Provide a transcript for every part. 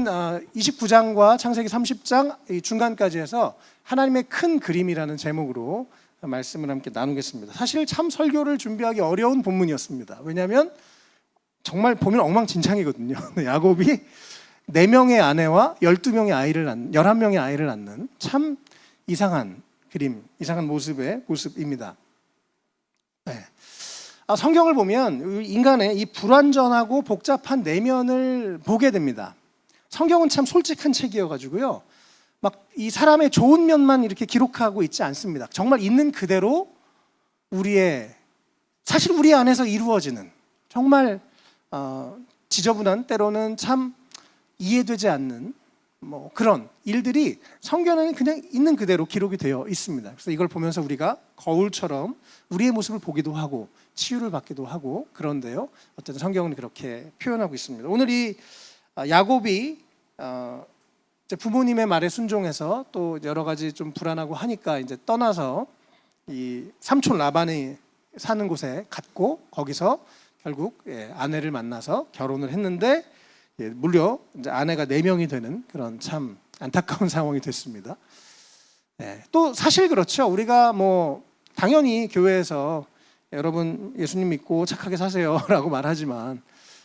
오늘은 29장과 창세기 30장 중간까지 해서 하나님의 큰 그림이라는 제목으로 말씀을 함께 나누겠습니다. 사실 참 설교를 준비하기 어려운 본문이었습니다. 왜냐하면 정말 보면 엉망진창이거든요. 야곱이 4명의 아내와 12명의 아이를 낳는, 11명의 아이를 낳는 참 이상한 그림, 이상한 모습입니다. 네. 성경을 보면 인간의 이 불완전하고 복잡한 내면을 보게 됩니다. 성경은 참 솔직한 책이어가지고요, 막 이 사람의 좋은 면만 이렇게 기록하고 있지 않습니다. 정말 있는 그대로 사실 우리 안에서 이루어지는 정말 지저분한, 때로는 참 이해되지 않는 그런 일들이 성경에는 그냥 있는 그대로 기록이 되어 있습니다. 그래서 이걸 보면서 우리가 거울처럼 우리의 모습을 보기도 하고 치유를 받기도 하고 그런데요, 어쨌든 성경은 그렇게 표현하고 있습니다. 오늘 이 야곱이 이제 부모님의 말에 순종해서 또 여러 가지 좀 불안하고 하니까 이제 떠나서 이 삼촌 라반이 사는 곳에 갔고, 거기서 결국 아내를 만나서 결혼을 했는데 무려 이제 아내가 4명이 되는 그런 참 안타까운 상황이 됐습니다. 또 사실 그렇죠. 우리가 당연히 교회에서 여러분 예수님 믿고 착하게 사세요라고 말하지만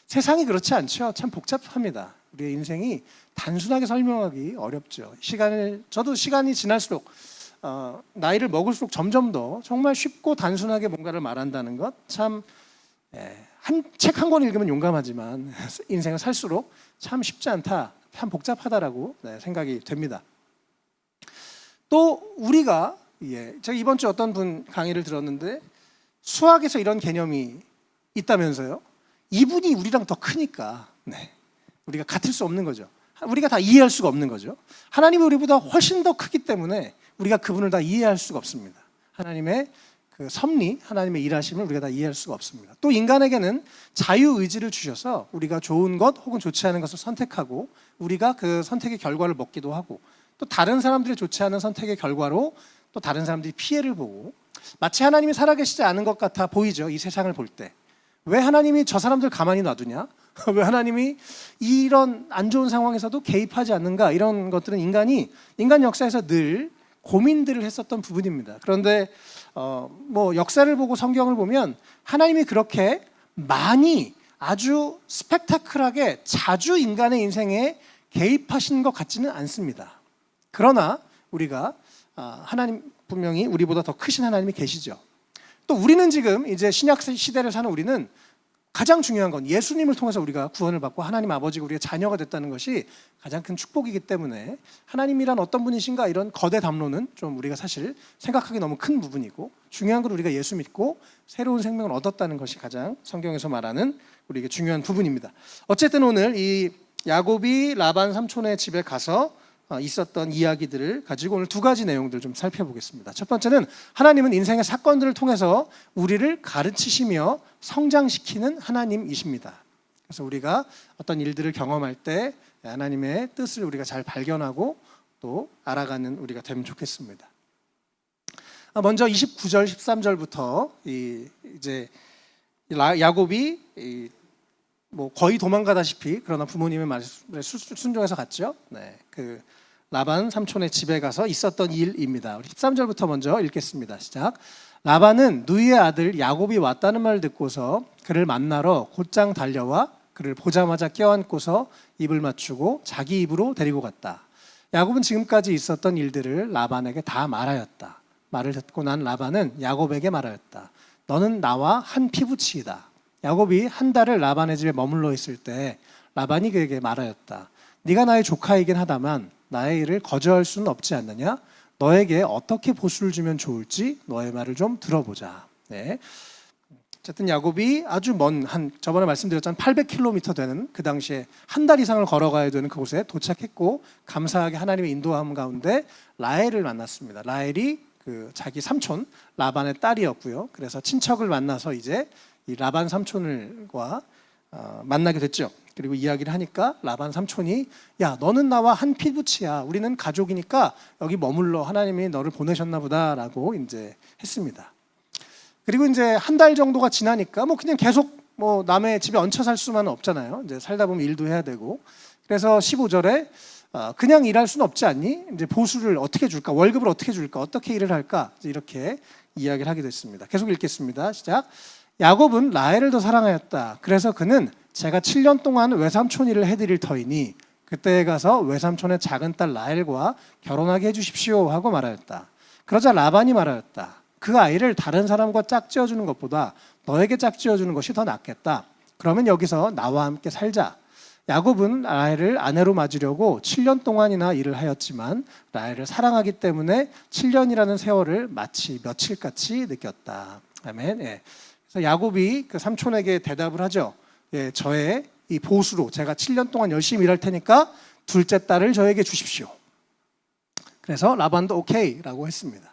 세상이 그렇지 않죠. 참 복잡합니다. 우리의 인생이 단순하게 설명하기 어렵죠. 저도 시간이 지날수록 나이를 먹을수록 점점 더 정말 쉽고 단순하게 뭔가를 말한다는 것, 참 책 한 권 읽으면 용감하지만 인생을 살수록 참 쉽지 않다, 참 복잡하다라고 생각이 됩니다. 또 우리가 제가 이번 주 어떤 분 강의를 들었는데 수학에서 이런 개념이 있다면서요. 이분이 우리랑 더 크니까 우리가 같을 수 없는 거죠. 우리가 다 이해할 수가 없는 거죠. 하나님이 우리보다 훨씬 더 크기 때문에 우리가 그분을 다 이해할 수가 없습니다. 하나님의 그 섭리, 하나님의 일하심을 우리가 다 이해할 수가 없습니다. 또 인간에게는 자유의지를 주셔서 우리가 좋은 것 혹은 좋지 않은 것을 선택하고 우리가 그 선택의 결과를 먹기도 하고, 또 다른 사람들이 좋지 않은 선택의 결과로 또 다른 사람들이 피해를 보고, 마치 하나님이 살아계시지 않은 것 같아 보이죠. 이 세상을 볼 때. 왜 하나님이 저 사람들 가만히 놔두냐? 왜 하나님이 이런 안 좋은 상황에서도 개입하지 않는가? 이런 것들은 인간 역사에서 늘 고민들을 했었던 부분입니다. 그런데 역사를 보고 성경을 보면 하나님이 그렇게 많이 아주 스펙타클하게 자주 인간의 인생에 개입하시는 것 같지는 않습니다. 그러나 우리가 하나님 분명히 우리보다 더 크신 하나님이 계시죠. 또 우리는 지금 이제 신약 시대를 사는 우리는 가장 중요한 건 예수님을 통해서 우리가 구원을 받고 하나님 아버지가 우리가 자녀가 됐다는 것이 가장 큰 축복이기 때문에 하나님이란 어떤 분이신가, 이런 거대 담론은 좀 우리가 사실 생각하기 너무 큰 부분이고, 중요한 건 우리가 예수 믿고 새로운 생명을 얻었다는 것이 가장 성경에서 말하는 우리에게 중요한 부분입니다. 어쨌든 오늘 이 야곱이 라반 삼촌의 집에 가서 있었던 이야기들을 가지고 오늘 2가지 내용들 좀 살펴보겠습니다. 첫 번째는 하나님은 인생의 사건들을 통해서 우리를 가르치시며 성장시키는 하나님이십니다. 그래서 우리가 어떤 일들을 경험할 때 하나님의 뜻을 우리가 잘 발견하고 또 알아가는 우리가 되면 좋겠습니다. 먼저 29절, 13절부터 이제 야곱이 거의 도망가다시피, 그러나 부모님의 말씀에 순종해서 갔죠. 그 라반 삼촌의 집에 가서 있었던 일입니다. 우리 13절부터 먼저 읽겠습니다. 시작. 라반은 누이의 아들 야곱이 왔다는 말을 듣고서 그를 만나러 곧장 달려와 그를 보자마자 껴안고서 입을 맞추고 자기 입으로 데리고 갔다. 야곱은 지금까지 있었던 일들을 라반에게 다 말하였다. 말을 듣고 난 라반은 야곱에게 말하였다. 너는 나와 한 피부치이다. 야곱이 한 달을 라반의 집에 머물러 있을 때 라반이 그에게 말하였다. 네가 나의 조카이긴 하다만 나의 일을 거절할 수는 없지 않느냐? 너에게 어떻게 보수를 주면 좋을지 너의 말을 좀 들어보자. 어쨌든 야곱이 아주 저번에 말씀드렸잖아요. 800km 되는, 그 당시에 한 달 이상을 걸어가야 되는 그곳에 도착했고, 감사하게 하나님의 인도함 가운데 라헬을 만났습니다. 라헬이 자기 삼촌 라반의 딸이었고요. 그래서 친척을 만나서 이제 이 라반 삼촌과 만나게 됐죠. 그리고 이야기를 하니까 라반 삼촌이, 야, 너는 나와 한 피부치야. 우리는 가족이니까 여기 머물러. 하나님이 너를 보내셨나 보다라고 이제 했습니다. 그리고 이제 한 달 정도가 지나니까 그냥 계속 남의 집에 얹혀 살 수만은 없잖아요. 이제 살다 보면 일도 해야 되고, 그래서 15절에 그냥 일할 수는 없지 않니? 이제 보수를 어떻게 줄까? 월급을 어떻게 줄까? 어떻게 일을 할까? 이렇게 이야기를 하게 됐습니다. 계속 읽겠습니다. 시작. 야곱은 라헬을 더 사랑하였다. 그래서 그는 제가 7년 동안 외삼촌 일을 해드릴 터이니 그때에 가서 외삼촌의 작은 딸 라헬과 결혼하게 해주십시오 하고 말하였다. 그러자 라반이 말하였다. 그 아이를 다른 사람과 짝지어주는 것보다 너에게 짝지어주는 것이 더 낫겠다. 그러면 여기서 나와 함께 살자. 야곱은 라헬을 아내로 맞으려고 7년 동안이나 일을 하였지만 라헬을 사랑하기 때문에 7년이라는 세월을 마치 며칠같이 느꼈다. 아멘. 예. 그래서 야곱이 그 삼촌에게 대답을 하죠. 예, 저의 이 보수로 제가 7년 동안 열심히 일할 테니까 둘째 딸을 저에게 주십시오. 그래서 라반도 오케이라고 했습니다.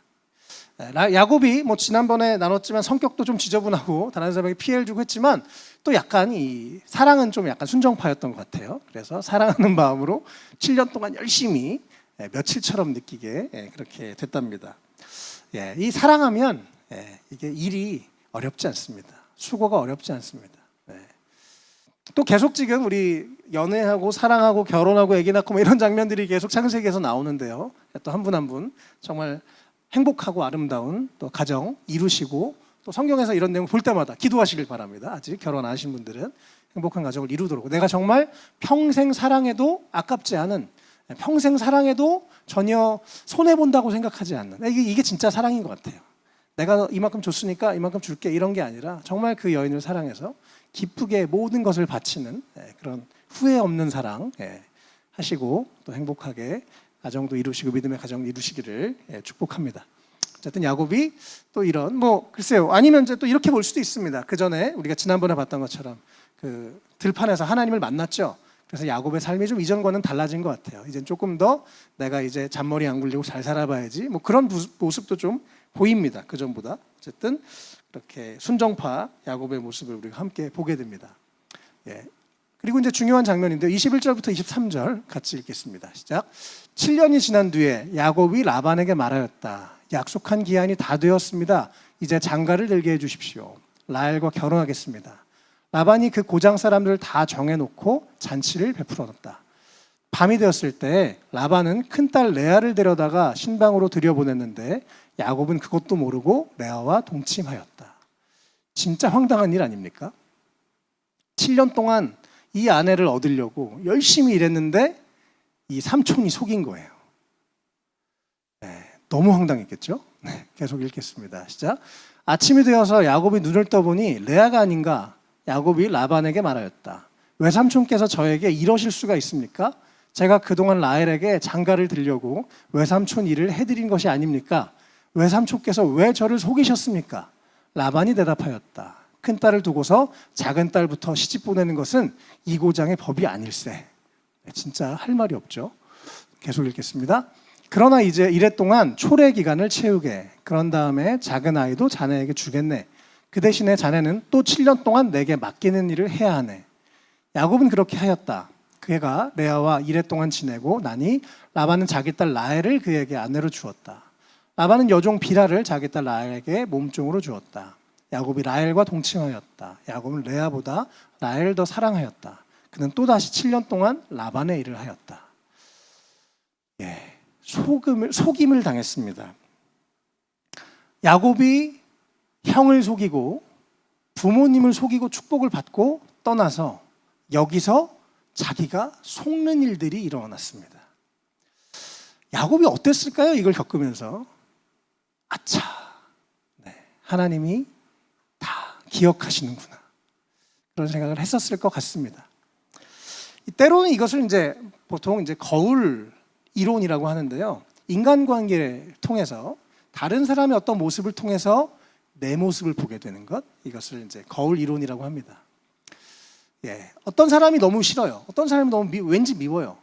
야곱이 뭐 지난번에 나눴지만 성격도 좀 지저분하고 다른 사람에게 피해를 주고 했지만 또 약간 이 사랑은 좀 약간 순정파였던 것 같아요. 그래서 사랑하는 마음으로 7년 동안 열심히 며칠처럼 느끼게 그렇게 됐답니다. 이 사랑하면 이게 일이 어렵지 않습니다. 수고가 어렵지 않습니다. 또 계속 지금 우리 연애하고 사랑하고 결혼하고 애기 낳고 뭐 이런 장면들이 계속 창세기에서 나오는데요. 또 한 분 한 분 정말 행복하고 아름다운 또 가정 이루시고 또 성경에서 이런 내용 볼 때마다 기도하시길 바랍니다. 아직 결혼 안 하신 분들은 행복한 가정을 이루도록 내가 정말 평생 사랑해도 아깝지 않은 평생 사랑해도 전혀 손해본다고 생각하지 않는 이게 진짜 사랑인 것 같아요. 내가 이만큼 줬으니까 이만큼 줄게 이런 게 아니라 정말 그 여인을 사랑해서 기쁘게 모든 것을 바치는 그런 후회 없는 사랑 하시고 또 행복하게 가정도 이루시고 믿음의 가정 이루시기를 축복합니다. 어쨌든 야곱이 또 이런 뭐 글쎄요 아니면 이제 또 이렇게 볼 수도 있습니다. 그 전에 우리가 지난번에 봤던 것처럼 그 들판에서 하나님을 만났죠. 그래서 야곱의 삶이 좀 이전과는 달라진 것 같아요. 이제 조금 더 내가 이제 잔머리 안 굴리고 잘 살아봐야지 뭐 그런 모습도 좀 보입니다. 그 전보다 어쨌든 이렇게 순정파 야곱의 모습을 우리가 함께 보게 됩니다. 그리고 이제 중요한 장면인데 21절부터 23절 같이 읽겠습니다. 시작. 7년이 지난 뒤에 야곱이 라반에게 말하였다. 약속한 기한이 다 되었습니다. 이제 장가를 들게 해주십시오. 라헬과 결혼하겠습니다. 라반이 그 고장 사람들을 다 정해놓고 잔치를 베풀어놨다. 밤이 되었을 때 라반은 큰딸 레아를 데려다가 신방으로 들여보냈는데 야곱은 그것도 모르고 레아와 동침하였다. 진짜 황당한 일 아닙니까? 7년 동안 이 아내를 얻으려고 열심히 일했는데 이 삼촌이 속인 거예요. 너무 황당했겠죠? 계속 읽겠습니다. 시작. 아침이 되어서 야곱이 눈을 떠보니 레아가 아닌가 야곱이 라반에게 말하였다. 외삼촌께서 저에게 이러실 수가 있습니까? 제가 그동안 라헬에게 장가를 들려고 외삼촌 일을 해드린 것이 아닙니까? 외삼촌께서 왜 저를 속이셨습니까? 라반이 대답하였다. 큰딸을 두고서 작은 딸부터 시집 보내는 것은 이 고장의 법이 아닐세. 진짜 할 말이 없죠. 계속 읽겠습니다. 그러나 이제 이래 동안 초래 기간을 채우게. 그런 다음에 작은 아이도 자네에게 주겠네. 그 대신에 자네는 또 7년 동안 내게 맡기는 일을 해야 하네. 야곱은 그렇게 하였다. 그가 레아와 이래 동안 지내고 나니 라반은 자기 딸 라헬을 그에게 아내로 주었다. 라반은 여종 비라를 자기 딸 라헬에게 몸종으로 주었다. 야곱이 라헬과 동침하였다. 야곱은 레아보다 라헬을 더 사랑하였다. 그는 또다시 7년 동안 라반의 일을 하였다. 속임을 당했습니다. 야곱이 형을 속이고 부모님을 속이고 축복을 받고 떠나서 여기서 자기가 속는 일들이 일어났습니다. 야곱이 어땠을까요? 이걸 겪으면서 아차, 하나님이 다 기억하시는구나 그런 생각을 했었을 것 같습니다. 때로는 이것을 이제 보통 이제 거울 이론이라고 하는데요. 인간관계를 통해서 다른 사람의 어떤 모습을 통해서 내 모습을 보게 되는 것, 이것을 이제 거울 이론이라고 합니다. 어떤 사람이 너무 싫어요. 어떤 사람이 너무 왠지 미워요.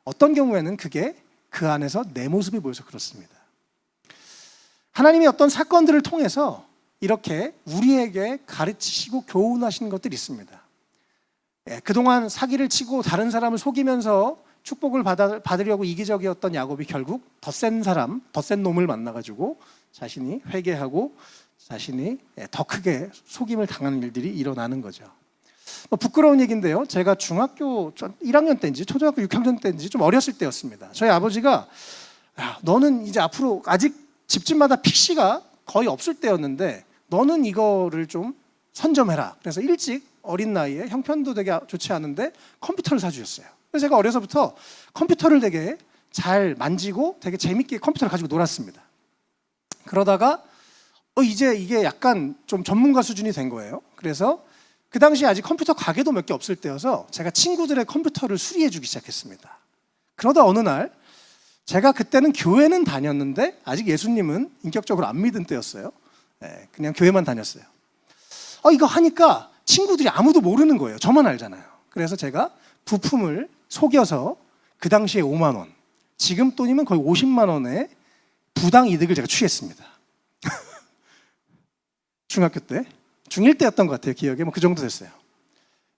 어떤 경우에는 그게 그 안에서 내 모습이 보여서 그렇습니다. 하나님이 어떤 사건들을 통해서 이렇게 우리에게 가르치시고 교훈하시는 것들이 있습니다. 그동안 사기를 치고 다른 사람을 속이면서 축복을 받으려고 이기적이었던 야곱이 결국 더 센 사람, 더 센 놈을 만나가지고 자신이 회개하고 자신이 더 크게 속임을 당하는 일들이 일어나는 거죠. 부끄러운 얘기인데요. 제가 중학교 1학년 때인지 초등학교 6학년 때인지 좀 어렸을 때였습니다. 저희 아버지가 너는 이제 앞으로 아직 집집마다 PC가 거의 없을 때였는데 너는 이거를 좀 선점해라. 그래서 일찍 어린 나이에 형편도 되게 좋지 않은데 컴퓨터를 사주셨어요. 그래서 제가 어려서부터 컴퓨터를 되게 잘 만지고 되게 재밌게 컴퓨터를 가지고 놀았습니다. 그러다가 이제 이게 약간 좀 전문가 수준이 된 거예요. 그래서 그 당시에 아직 컴퓨터 가게도 몇 개 없을 때여서 제가 친구들의 컴퓨터를 수리해 주기 시작했습니다. 그러다 어느 날 제가 그때는 교회는 다녔는데 아직 예수님은 인격적으로 안 믿은 때였어요. 그냥 교회만 다녔어요. 이거 하니까 친구들이 아무도 모르는 거예요. 저만 알잖아요. 그래서 제가 부품을 속여서 그 당시에 5만 원, 지금 돈이면 거의 50만 원의 부당 이득을 제가 취했습니다. 중학교 때, 중1 때였던 것 같아요. 기억에 그 정도 됐어요.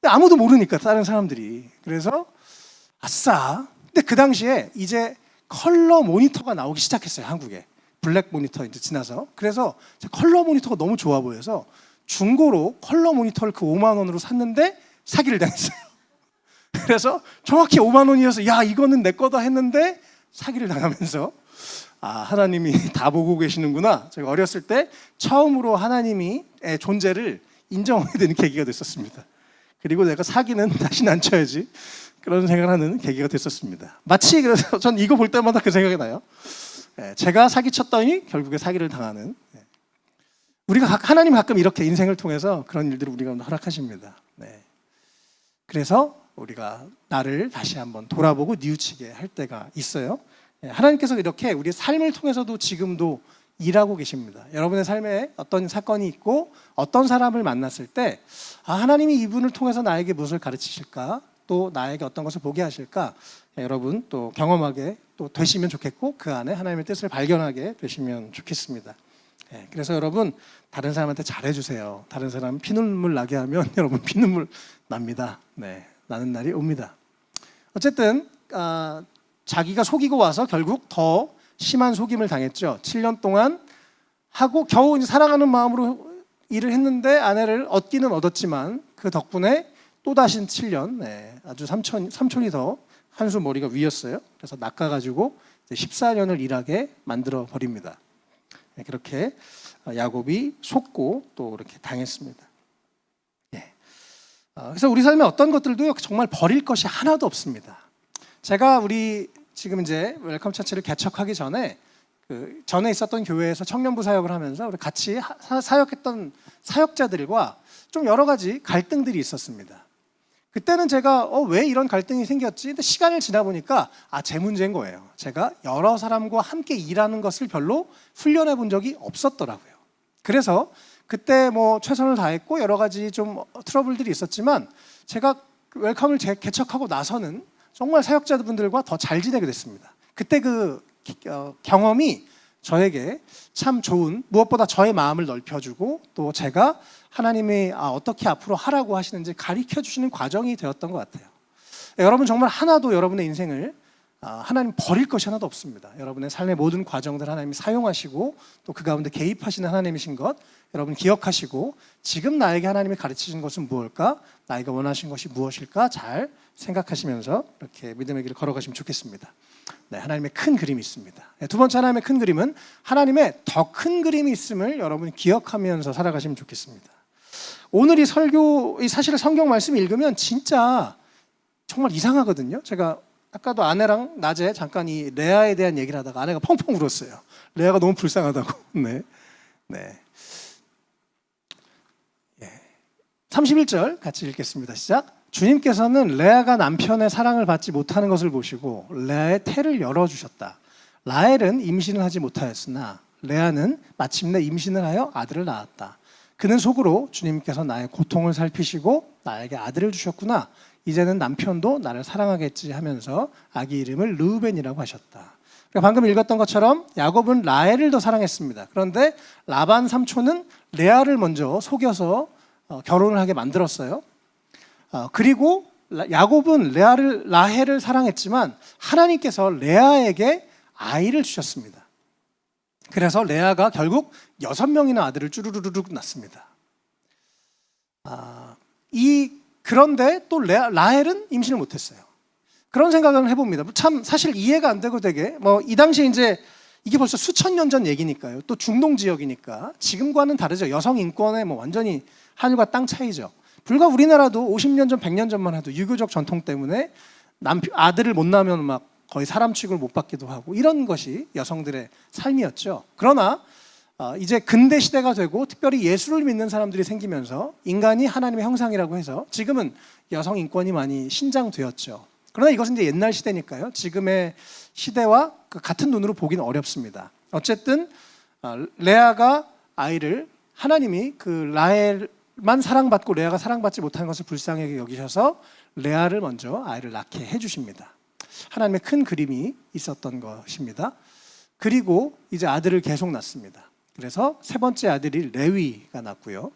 근데 아무도 모르니까 다른 사람들이. 그래서 아싸. 근데 그 당시에 이제 컬러 모니터가 나오기 시작했어요. 한국에 블랙 모니터 이제 지나서. 그래서 컬러 모니터가 너무 좋아 보여서 중고로 컬러 모니터를 그 5만 원으로 샀는데 사기를 당했어요. 그래서 정확히 5만 원이어서 야 이거는 내 거다 했는데 사기를 당하면서 하나님이 다 보고 계시는구나. 제가 어렸을 때 처음으로 하나님의 존재를 인정하게 되는 계기가 됐었습니다. 그리고 내가 사기는 다시는 안 쳐야지 그런 생각을 하는 계기가 됐었습니다. 마치 그래서 전 이거 볼 때마다 그 생각이 나요. 제가 사기 쳤더니 결국에 사기를 당하는. 우리가 하나님 가끔 이렇게 인생을 통해서 그런 일들을 우리가 허락하십니다. 그래서 우리가 나를 다시 한번 돌아보고 뉘우치게 할 때가 있어요. 하나님께서 이렇게 우리의 삶을 통해서도 지금도 일하고 계십니다. 여러분의 삶에 어떤 사건이 있고 어떤 사람을 만났을 때 하나님이 이분을 통해서 나에게 무엇을 가르치실까? 또 나에게 어떤 것을 보게 하실까? 여러분 또 경험하게 또 되시면 좋겠고 그 안에 하나님의 뜻을 발견하게 되시면 좋겠습니다. 그래서 여러분 다른 사람한테 잘해주세요. 다른 사람 피눈물 나게 하면 여러분 피눈물 납니다. 나는 날이 옵니다. 어쨌든 자기가 속이고 와서 결국 더 심한 속임을 당했죠. 7년 동안 하고 겨우 이제 사랑하는 마음으로 일을 했는데 아내를 얻기는 얻었지만 그 덕분에 또다시 7년 아주 삼촌이 더 한 수 머리가 위였어요. 그래서 낚아가지고 14년을 일하게 만들어 버립니다. 그렇게 야곱이 속고 또 이렇게 당했습니다. 그래서 우리 삶에 어떤 것들도 정말 버릴 것이 하나도 없습니다. 제가 우리 지금 이제 웰컴 처치를 개척하기 전에 전에 있었던 교회에서 청년부 사역을 하면서 우리 같이 사역했던 사역자들과 좀 여러 가지 갈등들이 있었습니다. 그때는 제가 왜 이런 갈등이 생겼지? 근데 시간을 지나 보니까 제 문제인 거예요. 제가 여러 사람과 함께 일하는 것을 별로 훈련해 본 적이 없었더라고요. 그래서 그때 최선을 다했고 여러 가지 좀 트러블들이 있었지만 제가 웰컴을 개척하고 나서는 정말 사역자분들과 더 잘 지내게 됐습니다. 그때 그 경험이 저에게 참 좋은, 무엇보다 저의 마음을 넓혀주고 또 제가 하나님이 어떻게 앞으로 하라고 하시는지 가르쳐 주시는 과정이 되었던 것 같아요. 여러분 정말 하나도 여러분의 인생을 하나님 버릴 것이 하나도 없습니다. 여러분의 삶의 모든 과정들 하나님이 사용하시고 또 그 가운데 개입하시는 하나님이신 것 여러분 기억하시고 지금 나에게 하나님이 가르치신 것은 무엇일까? 나에게 원하신 것이 무엇일까? 잘 생각하시면서 이렇게 믿음의 길을 걸어가시면 좋겠습니다. 하나님의 큰 그림이 있습니다. 두 번째 하나님의 큰 그림은 하나님의 더 큰 그림이 있음을 여러분이 기억하면서 살아가시면 좋겠습니다. 오늘 이 설교, 사실 성경 말씀 읽으면 진짜 정말 이상하거든요. 제가 아까도 아내랑 낮에 잠깐 이 레아에 대한 얘기를 하다가 아내가 펑펑 울었어요. 레아가 너무 불쌍하다고. 31절 같이 읽겠습니다. 시작. 주님께서는 레아가 남편의 사랑을 받지 못하는 것을 보시고 레아의 태를 열어주셨다. 라헬은 임신을 하지 못하였으나 레아는 마침내 임신을 하여 아들을 낳았다. 그는 속으로 주님께서 나의 고통을 살피시고 나에게 아들을 주셨구나. 이제는 남편도 나를 사랑하겠지 하면서 아기 이름을 르우벤이라고 하셨다. 방금 읽었던 것처럼 야곱은 라헬을 더 사랑했습니다. 그런데 라반 삼촌은 레아를 먼저 속여서 결혼을 하게 만들었어요. 그리고 야곱은 라헬을 사랑했지만 하나님께서 레아에게 아이를 주셨습니다. 그래서 레아가 결국 6명이나 아들을 쭈루루룩 낳습니다. 이 그런데 또 라헬은 임신을 못했어요. 그런 생각을 해봅니다. 참 사실 이해가 안 되고 되게 이 당시에 이제 이게 벌써 수천 년 전 얘기니까요. 또 중동 지역이니까 지금과는 다르죠. 여성 인권의 완전히 하늘과 땅 차이죠. 불과 우리나라도 50년 전, 100년 전만 해도 유교적 전통 때문에 아들을 못 낳으면 막 거의 사람 취급을 못 받기도 하고 이런 것이 여성들의 삶이었죠. 그러나 이제 근대 시대가 되고 특별히 예수를 믿는 사람들이 생기면서 인간이 하나님의 형상이라고 해서 지금은 여성 인권이 많이 신장되었죠. 그러나 이것은 이제 옛날 시대니까요. 지금의 시대와 같은 눈으로 보기는 어렵습니다. 어쨌든 레아가 아이를 하나님이 라헬만 사랑받고 레아가 사랑받지 못하는 것을 불쌍하게 여기셔서 레아를 먼저 아이를 낳게 해주십니다. 하나님의 큰 그림이 있었던 것입니다. 그리고 이제 아들을 계속 낳습니다. 그래서 세 번째 아들이 레위가 낳고요.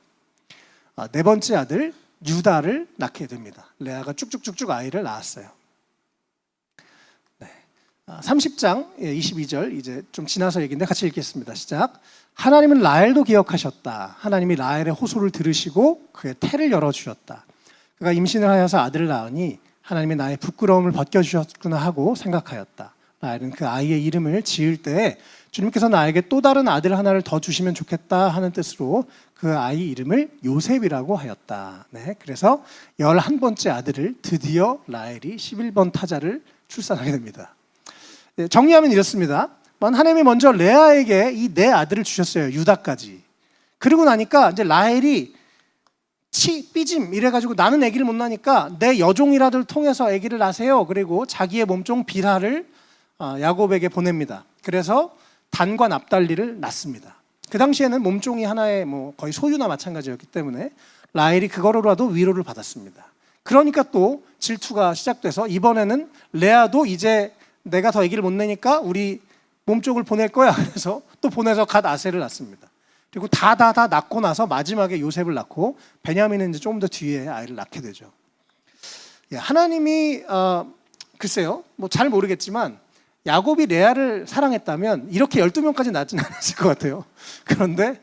네 번째 아들 유다를 낳게 됩니다. 레아가 쭉쭉쭉쭉 아이를 낳았어요. 30장 22절 이제 좀 지나서 얘기인데 같이 읽겠습니다. 시작. 하나님은 라헬도 기억하셨다. 하나님이 라헬의 호소를 들으시고 그의 태를 열어주셨다. 그가 임신을 하여서 아들을 낳으니 하나님이 나의 부끄러움을 벗겨주셨구나 하고 생각하였다. 라헬은 그 아이의 이름을 지을 때에 주님께서 나에게 또 다른 아들 하나를 더 주시면 좋겠다 하는 뜻으로 그 아이 이름을 요셉이라고 하였다. 그래서 11번째 아들을 드디어 라헬이 11번 타자를 출산하게 됩니다. 정리하면 이렇습니다. 하나님이 먼저 레아에게 이 네 아들을 주셨어요. 유다까지. 그리고 나니까 이제 라헬이 삐짐 이래가지고 나는 아기를 못 낳으니까 내 여종이라도 통해서 아기를 낳으세요. 그리고 자기의 몸종 빌하를 야곱에게 보냅니다. 그래서 단과 납달리를 낳습니다. 그 당시에는 몸종이 하나의 거의 소유나 마찬가지였기 때문에 라헬이 그거로라도 위로를 받았습니다. 그러니까 또 질투가 시작돼서 이번에는 레아도 이제 내가 더 아기를 못 내니까 우리 몸쪽을 보낼 거야. 그래서 또 보내서 갓 아셀을 낳습니다. 그리고 다 낳고 나서 마지막에 요셉을 낳고 베냐민은 이제 조금 더 뒤에 아이를 낳게 되죠. 하나님이 글쎄요, 잘 모르겠지만 야곱이 레아를 사랑했다면 이렇게 12명까지 낳지는 않았을 것 같아요. 그런데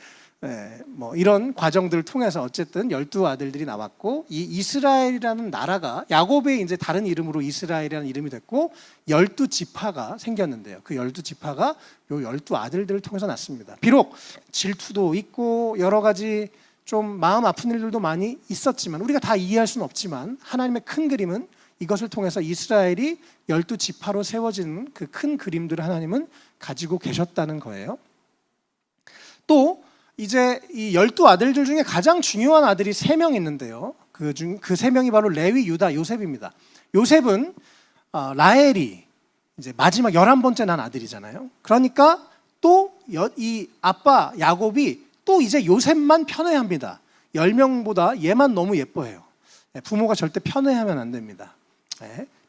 이런 과정들을 통해서 어쨌든 12아들들이 나왔고 이 이스라엘이라는 나라가 야곱의 이제 다른 이름으로 이스라엘이라는 이름이 됐고 12지파가 생겼는데요. 그 12지파가 요 12아들들을 통해서 났습니다. 비록 질투도 있고 여러 가지 좀 마음 아픈 일들도 많이 있었지만 우리가 다 이해할 수는 없지만 하나님의 큰 그림은 이것을 통해서 이스라엘이 12지파로 세워지는 그 큰 그림들을 하나님은 가지고 계셨다는 거예요. 또 이제 이 12아들들 중에 가장 중요한 아들이 3명 있는데요. 그 3명이 바로 레위, 유다, 요셉입니다. 요셉은 라헬이 이제 마지막 11번째 난 아들이잖아요. 그러니까 또 이 아빠 야곱이 또 이제 요셉만 편애합니다. 10명보다 얘만 너무 예뻐해요. 부모가 절대 편애하면 안 됩니다.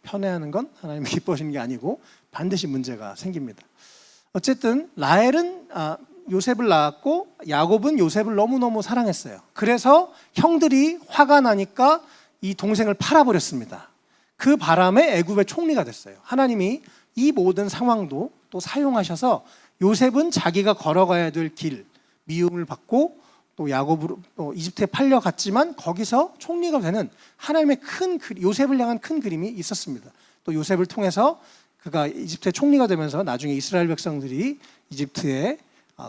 편애하는 건 하나님이 기뻐하시는 게 아니고 반드시 문제가 생깁니다. 어쨌든 라헬은 요셉을 낳았고 야곱은 요셉을 너무너무 사랑했어요. 그래서 형들이 화가 나니까 이 동생을 팔아버렸습니다. 그 바람에 애굽의 총리가 됐어요. 하나님이 이 모든 상황도 또 사용하셔서 요셉은 자기가 걸어가야 될 길, 미움을 받고 또 야곱으로 이집트에 팔려갔지만 거기서 총리가 되는 하나님의 요셉을 향한 큰 그림이 있었습니다. 또 요셉을 통해서 그가 이집트의 총리가 되면서 나중에 이스라엘 백성들이 이집트에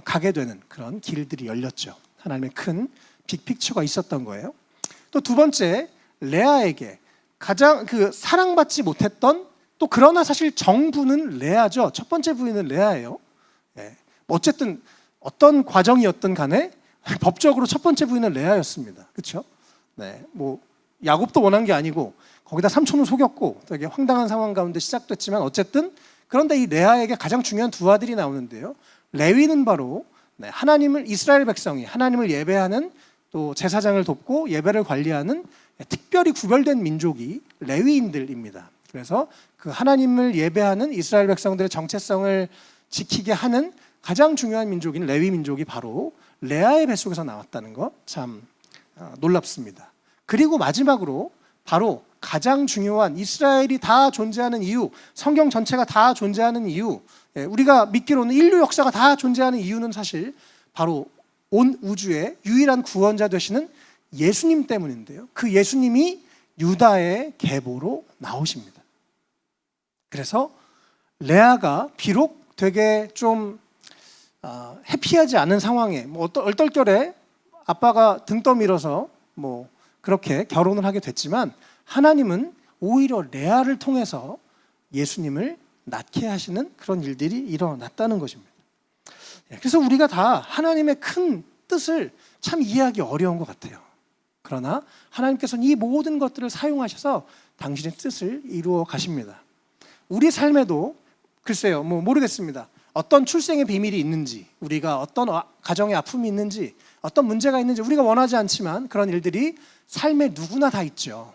가게 되는 그런 길들이 열렸죠. 하나님의 큰 빅픽처가 있었던 거예요. 또 두 번째, 레아에게 가장 사랑받지 못했던 또 그러나 사실 정부는 레아죠. 첫 번째 부인은 레아예요. 어쨌든 어떤 과정이었든 간에 법적으로 첫 번째 부인은 레아였습니다. 그렇죠? 야곱도 원한 게 아니고 거기다 삼촌을 속였고 되게 황당한 상황 가운데 시작됐지만 어쨌든 그런데 이 레아에게 가장 중요한 두 아들이 나오는데요. 레위는 바로 이스라엘 백성이 하나님을 예배하는 또 제사장을 돕고 예배를 관리하는 특별히 구별된 민족이 레위인들입니다. 그래서 그 하나님을 예배하는 이스라엘 백성들의 정체성을 지키게 하는 가장 중요한 민족인 레위 민족이 바로 레아의 뱃속에서 나왔다는 것 참 놀랍습니다. 그리고 마지막으로 바로 가장 중요한 이스라엘이 다 존재하는 이유, 성경 전체가 다 존재하는 이유, 우리가 믿기로는 인류 역사가 다 존재하는 이유는 사실 바로 온 우주의 유일한 구원자 되시는 예수님 때문인데요. 그 예수님이 유다의 계보로 나오십니다. 그래서 레아가 비록 되게 좀 해피하지 않은 상황에 얼떨결에 아빠가 등 떠밀어서 그렇게 결혼을 하게 됐지만 하나님은 오히려 레아를 통해서 예수님을 낳게 하시는 그런 일들이 일어났다는 것입니다. 그래서 우리가 다 하나님의 큰 뜻을 참 이해하기 어려운 것 같아요. 그러나 하나님께서는 이 모든 것들을 사용하셔서 당신의 뜻을 이루어 가십니다. 우리 삶에도 글쎄요, 모르겠습니다. 어떤 출생의 비밀이 있는지, 우리가 어떤 가정의 아픔이 있는지, 어떤 문제가 있는지 우리가 원하지 않지만 그런 일들이 삶에 누구나 다 있죠.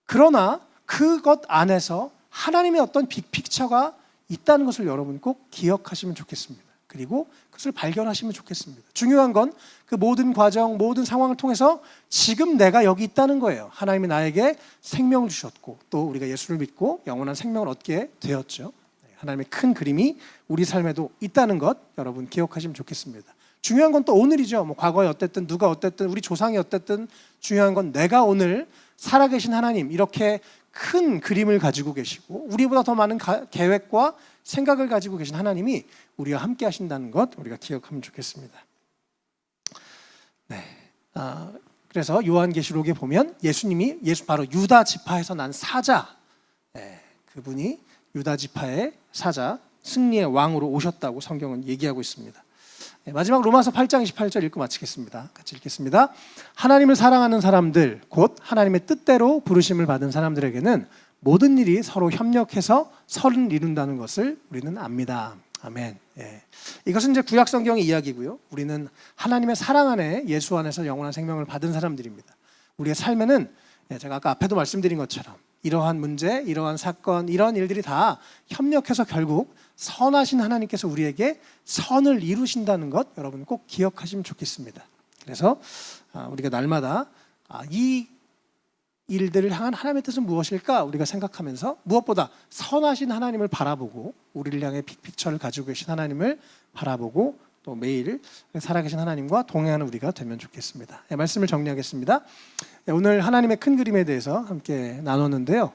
그러나 그것 안에서 하나님의 어떤 빅픽처가 있다는 것을 여러분 꼭 기억하시면 좋겠습니다. 그리고 그것을 발견하시면 좋겠습니다. 중요한 건 그 모든 과정, 모든 상황을 통해서 지금 내가 여기 있다는 거예요. 하나님이 나에게 생명을 주셨고 또 우리가 예수를 믿고 영원한 생명을 얻게 되었죠. 하나님의 큰 그림이 우리 삶에도 있다는 것 여러분 기억하시면 좋겠습니다. 중요한 건 또 오늘이죠. 과거에 어땠든 누가 어땠든 우리 조상이 어땠든 중요한 건 내가 오늘 살아계신 하나님 이렇게 큰 그림을 가지고 계시고 우리보다 더 많은 계획과 생각을 가지고 계신 하나님이 우리와 함께 하신다는 것 우리가 기억하면 좋겠습니다. 네. 그래서 요한계시록에 보면 예수님이 바로 유다 지파에서 난 사자, 그분이 유다 지파의 사자, 승리의 왕으로 오셨다고 성경은 얘기하고 있습니다. 마지막 로마서 8장 28절 읽고 마치겠습니다. 같이 읽겠습니다. 하나님을 사랑하는 사람들, 곧 하나님의 뜻대로 부르심을 받은 사람들에게는 모든 일이 서로 협력해서 선을 이룬다는 것을 우리는 압니다. 아멘. 이것은 이제 구약 성경의 이야기고요. 우리는 하나님의 사랑 안에 예수 안에서 영원한 생명을 받은 사람들입니다. 우리의 삶에는 제가 아까 앞에도 말씀드린 것처럼 이러한 문제, 이러한 사건, 이러한 일들이 다 협력해서 결국 선하신 하나님께서 우리에게 선을 이루신다는 것 여러분 꼭 기억하시면 좋겠습니다. 그래서 우리가 날마다 이 일들을 향한 하나님의 뜻은 무엇일까 우리가 생각하면서 무엇보다 선하신 하나님을 바라보고 우리를 향해 빅픽처를 가지고 계신 하나님을 바라보고 또 매일 살아계신 하나님과 동행하는 우리가 되면 좋겠습니다. 말씀을 정리하겠습니다. 오늘 하나님의 큰 그림에 대해서 함께 나눴는데요.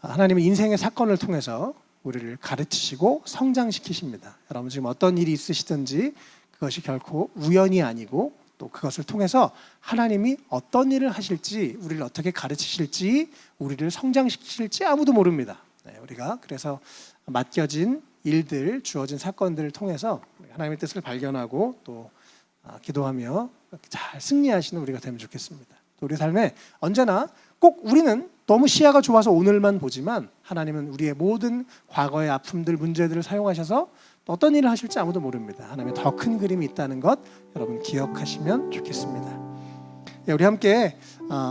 하나님은 인생의 사건을 통해서 우리를 가르치시고 성장시키십니다. 여러분 지금 어떤 일이 있으시든지 그것이 결코 우연이 아니고 또 그것을 통해서 하나님이 어떤 일을 하실지 우리를 어떻게 가르치실지 우리를 성장시키실지 아무도 모릅니다. 우리가 그래서 맡겨진 일들 주어진 사건들을 통해서 하나님의 뜻을 발견하고 또 기도하며 잘 승리하시는 우리가 되면 좋겠습니다. 또 우리 삶에 언제나 꼭 우리는 너무 시야가 좁아서 오늘만 보지만 하나님은 우리의 모든 과거의 아픔들 문제들을 사용하셔서 어떤 일을 하실지 아무도 모릅니다. 하나님의 더 큰 그림이 있다는 것 여러분 기억하시면 좋겠습니다. 우리 함께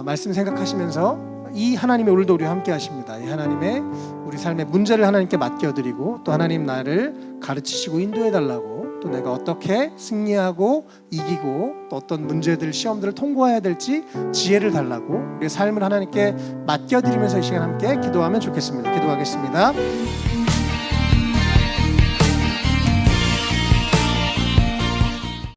말씀 생각하시면서 이 하나님의 오늘도 우리와 함께 하십니다. 이 하나님의 우리 삶의 문제를 하나님께 맡겨드리고 또 하나님 나를 가르치시고 인도해달라고 또 내가 어떻게 승리하고 이기고 또 어떤 문제들 시험들을 통과해야 될지 지혜를 달라고 우리의 삶을 하나님께 맡겨드리면서 이 시간 함께 기도하면 좋겠습니다. 기도하겠습니다.